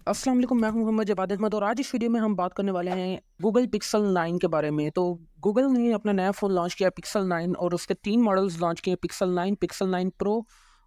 अस्सलाम वालेकुम, मैं हूं मोहम्मद जवाद अहमद और आज इस वीडियो में हम बात करने वाले हैं गूगल पिक्सल 9 के बारे में। तो गूगल ने अपना नया फ़ोन लॉन्च किया पिक्सल 9 और उसके 3 मॉडल्स लॉन्च किए, पिक्सल 9, पिक्सल 9 प्रो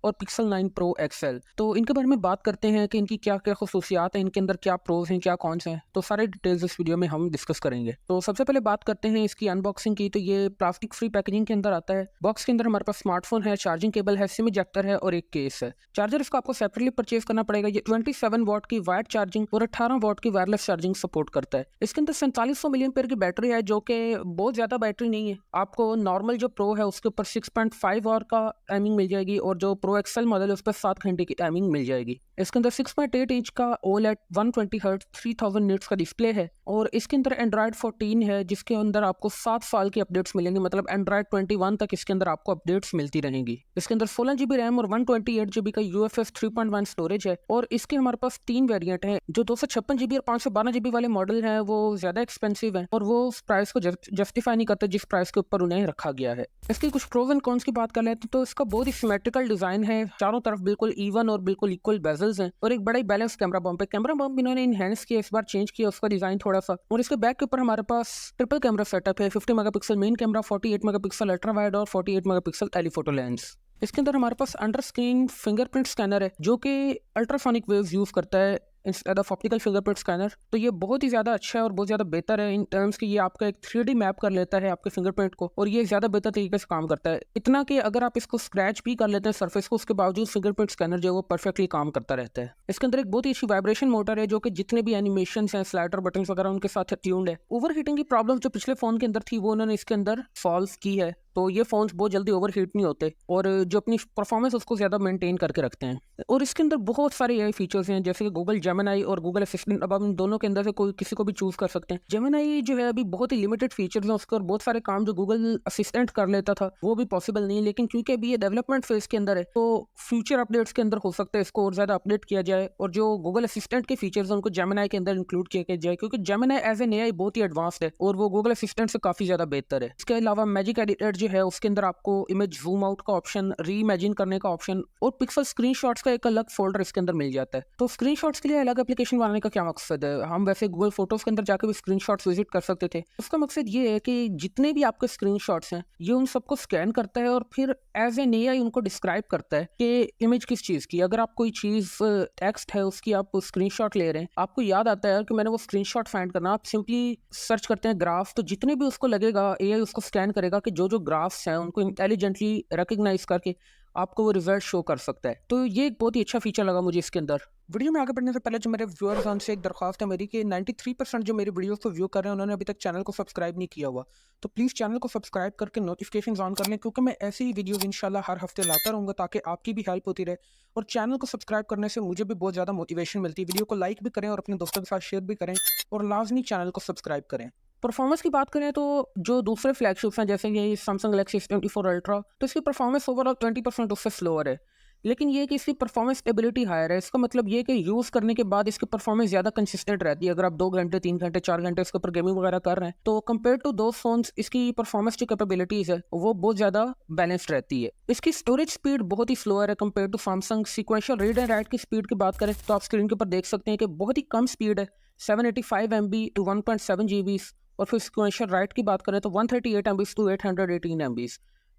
और पिक्सल 9 प्रो एक्सएल। तो इनके बारे में बात करते हैं कि इनकी क्या-क्या ख़ुसूसियात हैं, इनके अंदर क्या प्रोज़ हैं, क्या कॉन्स हैं। तो सारे डिटेल्स इस वीडियो में हम डिस्कस करेंगे। तो सबसे पहले बात करते हैं इसकी अनबॉक्सिंग की। तो ये प्लास्टिक फ्री पैकेजिंग के अंदर आता है। बॉक्स के अंदर हमारे पास स्मार्टफ़ोन है, चार्जिंग केबल है, सिम इजेक्टर है और एक केस है। चार्जर इसका आपको सेपरेटली परचेज करना पड़ेगा। ये 27 वॉट की वायर्ड चार्जिंग और 18 वॉट की वायरलेस चार्जिंग सपोर्ट करता है। इसके अंदर 4700 मिलियम्पेयर की बैटरी है, जो कि बहुत ज़्यादा बैटरी नहीं है। आपको नॉर्मल जो प्रो है उसके ऊपर 6.5 आवर का टाइमिंग मिल जाएगी और जो प्रो एक्सएल मॉडल है उस पर 7 घंटे की टाइमिंग मिल जाएगी। इसके अंदर 6.8 इंच का ओलेड 120 हर्ट्ज 3000 निट्स का डिस्प्ले है और इसके अंदर एंड्रॉयड 14 है, जिसके अंदर आपको 7 साल की अपडेट्स मिलेंगी। मतलब एंड्रॉयड 21 तक इसके अंदर आपको अपडेट्स मिलती रहेंगी। इसके अंदर 16 GB रैम और 128 GB का UFS 3.1 स्टोरेज है और इसके हमारे पास 3 वेरिएंट हैं। जो 256 GB और 512 GB वाले मॉडल हैं वो ज़्यादा एक्सपेंसिव हैं और वो उस प्राइस को जस्टिफाई नहीं करते जिस प्राइस के ऊपर उन्हें रखा गया है। इसके कुछ प्रोज एंड कॉन्स की बात कर लेते हैं तो इसका बहुत ही सिमेट्रिकल डिजाइन है, चारों तरफ बिल्कुल इवन और बिल्कुल इक्वल बेजल्स हैं और एक बड़ा ही बैलेंस कैमरा बम्प है। कैमरा बम्प इन्होंने इनहेंस किया, इस बार चेंज किया उसका डिजाइन थोड़ा सा। और इसके बैक के ऊपर हमारे पास ट्रिपल कैमरा सेटअप है, 50 megapixel main camera, 48 megapixel ultra wide और 48 मेगापिक्सल टेलीफोटो लेंस। इसके अंदर हमारे पास अंडर स्क्रीन फिंगरप्रिंट स्कैनर है जो कि अल्ट्रासोनिक वेव्स यूज करता है instead of optical fingerprint scanner. तो ये बहुत ही ज़्यादा अच्छा है और बहुत ज़्यादा बेहतर है इन टर्म्स कि ये आपका एक 3D मैप कर लेता है आपके फिंगरप्रिंट को और ये ज़्यादा बेहतर तरीके से काम करता है। इतना कि अगर आप इसको स्क्रैच भी कर लेते हैं सरफेस को, उसके बावजूद फिंगरप्रिंट स्कैनर जो है वो परफेक्टली काम करता रहता है। इसके अंदर एक बहुत ही अच्छी वाइब्रेशन मोटर है जो कि जितने भी एनिमेशन हैं, स्लाइडर बटन वगैरह उनके साथ ट्यून्ड है। ओवर हीटिंग की प्रॉब्लम जो पिछले फ़ोन के अंदर थी वो उन्होंने इसके अंदर सॉल्व की है, तो ये फ़ोन्स बहुत जल्दी ओवर हीट नहीं होते और जो अपनी परफॉर्मेंस उसको ज़्यादा मेंटेन करके रखते हैं। और इसके अंदर बहुत सारे AI फीचर्स हैं जैसे कि गूगल जेमिनी और गूगल असिस्टेंट। अब आप इन दोनों के अंदर से कोई किसी को भी चूज़ कर सकते हैं। जेमिनी जो है अभी बहुत ही लिमिटेड फीचर्स हैं उसके और बहुत सारे काम जो गूगल असिस्टेंट कर लेता था वो भी पॉसिबल नहीं है, लेकिन क्योंकि अभी ये डेवलपमेंट फेज के अंदर है तो फ्यूचर अपडेट्स के अंदर हो सकता है इसको और ज़्यादा अपडेट किया जाए और जो गूगल असिस्टेंट के फीचर्स हैं उनको जेमिनी के अंदर इंक्लूड किया जाए, क्योंकि जेमिनी एज एन AI बहुत ही एडवांस्ड है और वो गूगल असिस्टेंट से काफ़ी ज़्यादा बेहतर है। इसके अलावा मैजिक एडिटर जो है उसके अंदर आपको इमेज जूम आउट का ऑप्शन, री इमेजिन करने का ऑप्शन और पिक्सल स्क्रीनशॉट्स का एक अलग फोल्डर इसके अंदर मिल जाता है। तो स्क्रीनशॉट्स के लिए अलग एप्लीकेशन बनाने का क्या मकसद है? हम वैसे गूगल फोटोज के अंदर जाकर भी स्क्रीनशॉट्स विजिट कर सकते थे। उसका मकसद ये है कि जितने भी आपके स्क्रीनशॉट्स हैं ये उन सबको स्कैन करता है और फिर एज एन AI उनको डिस्क्राइब करता है कि इमेज किस चीज़ की। अगर आप कोई चीज़ टेक्स्ट है उसकी आप स्क्रीनशॉट ले रहे हैं, आपको याद आता है कि मैंने वो स्क्रीनशॉट फाइंड करना, आप सिंपली सर्च करते हैं ग्राफ, तो जितने भी उसको लगेगा AI उसको स्कैन करेगा कि जो जो ग्राफ्स हैं उनको इंटेलिजेंटली रिकग्नाइज करके आपको वो रिजल्ट शो कर सकता है। तो ये एक बहुत ही अच्छा फीचर लगा मुझे इसके अंदर। वीडियो में आगे बढ़ने से पहले जो मेरे व्यूअर्स हैं उनसे एक दरख्वास्त है मेरी कि 93% जो मेरी वीडियोस को व्यू कर रहे हैं उन्होंने अभी तक चैनल को सब्सक्राइब नहीं किया हुआ। तो प्लीज़ चैनल को सब्सक्राइब करके नोटिफिकेशन ऑन कर लें, क्योंकि मैं ऐसी ही वीडियोस इंशाल्लाह हर हफ्ते लाता रहूँगा ताकि आपकी भी हेल्प होती रहे और चैनल को सब्सक्राइब करने से मुझे भी बहुत ज़्यादा मोटिवेशन मिलती है। वीडियो को लाइक भी करें और अपने दोस्तों के साथ शेयर भी करें और लाजमी चैनल को सब्सक्राइब करें। परफॉर्मेंस की बात करें तो जो दूसरे फ्लैगशिप्स हैं जैसे ये सैमसंग गैलेक्सी S24 अल्ट्रा, तो इसकी परफॉर्मेंस ओवरऑल 20% उससे स्लोअर है, लेकिन ये कि इसकी परफॉर्मेंस स्टेबिलिटी हायर है। इसका मतलब ये कि यूज़ करने के बाद इसकी परफॉर्मेंस ज़्यादा कंसिस्टेंट रहती है। अगर आप 2 घंटे 3 घंटे 4 घंटे इसके ऊपर गेमिंग वगैरह कर रहे हैं तो कंपेयर टू दो फोन्स इसकी परफॉर्मेंस जो कैपेबिलिटीज़ है वो बहुत ज़्यादा बैलेंस्ड रहती है। इसकी स्टोरेज स्पीड बहुत ही स्लोअर है compare to Samsung. Sequential read and write की स्पीड की बात करें तो आप स्क्रीन के ऊपर देख सकते हैं कि बहुत ही कम स्पीड है, 785 MB टू 1.7 GB। और फिर सिक्वेंशियल राइट की बात करें तो 138 MB टू 818 MB।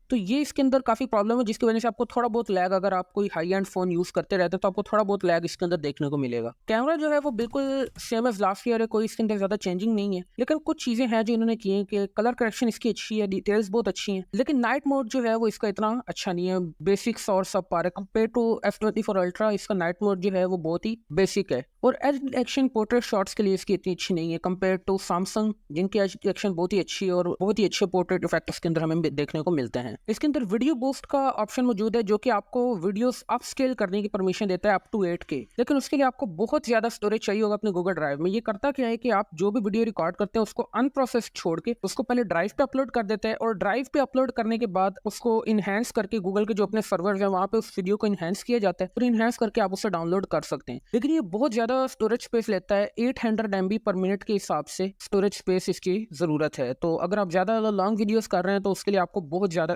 तो ये इसके अंदर काफ़ी प्रॉब्लम है जिसकी वजह से आपको थोड़ा बहुत लैग, अगर आप कोई हाई एंड फ़ोन यूज़ करते रहते हैं तो आपको थोड़ा बहुत लैग इसके अंदर देखने को मिलेगा। कैमरा जो है वो बिल्कुल सेम एज लास्ट ईयर है, कोई इसके अंदर ज़्यादा चेंजिंग नहीं है, लेकिन कुछ चीज़ें हैं जो इन्होंने की हैं कि कलर करेक्शन इसकी अच्छी है, डिटेल्स बहुत अच्छी हैं, लेकिन नाइट मोड जो है वो इसका इतना अच्छा नहीं है, बेसिक्स और सब पा रहे कंपेयर टू S24 अल्ट्रा। इसका नाइट मोड जो है वो बहुत ही बेसिक है और एज डिटेक्शन पोर्ट्रेट शॉट्स के लिए इसकी इतनी अच्छी नहीं है कंपेयर टू सैमसंग, जिनकी एज डिटेक्शन बहुत ही अच्छी है और बहुत ही अच्छे पोर्ट्रेट इफेक्ट इसके अंदर हमें देखने को मिलते हैं। इसके अंदर वीडियो बूस्ट का ऑप्शन मौजूद है जो कि आपको वीडियोस अप स्केल करने की परमिशन देता है अप टू 8K, लेकिन उसके लिए आपको बहुत ज्यादा स्टोरेज चाहिए होगा अपने गूगल ड्राइव में। ये करता क्या है कि आप जो भी वीडियो रिकॉर्ड करते हैं उसको अनप्रोसेस छोड़ के उसको पहले ड्राइव पे अपलोड कर देते हैं और ड्राइव पे अपलोड करने के बाद उसको इनहेंस करके गूगल के जो अपने सर्वर्स हैं वहाँ पे उस वीडियो को इनहेंस किया जाता है और इनहेंस करके आप उसे डाउनलोड कर सकते हैं। लेकिन ये बहुत ज्यादा स्टोरेज स्पेस लेता है, 800 MB पर मिनट के हिसाब से स्टोरेज स्पेस इसकी जरूरत है। तो अगर आप ज्यादा लॉन्ग वीडियोस कर रहे हैं तो उसके लिए आपको बहुत ज्यादा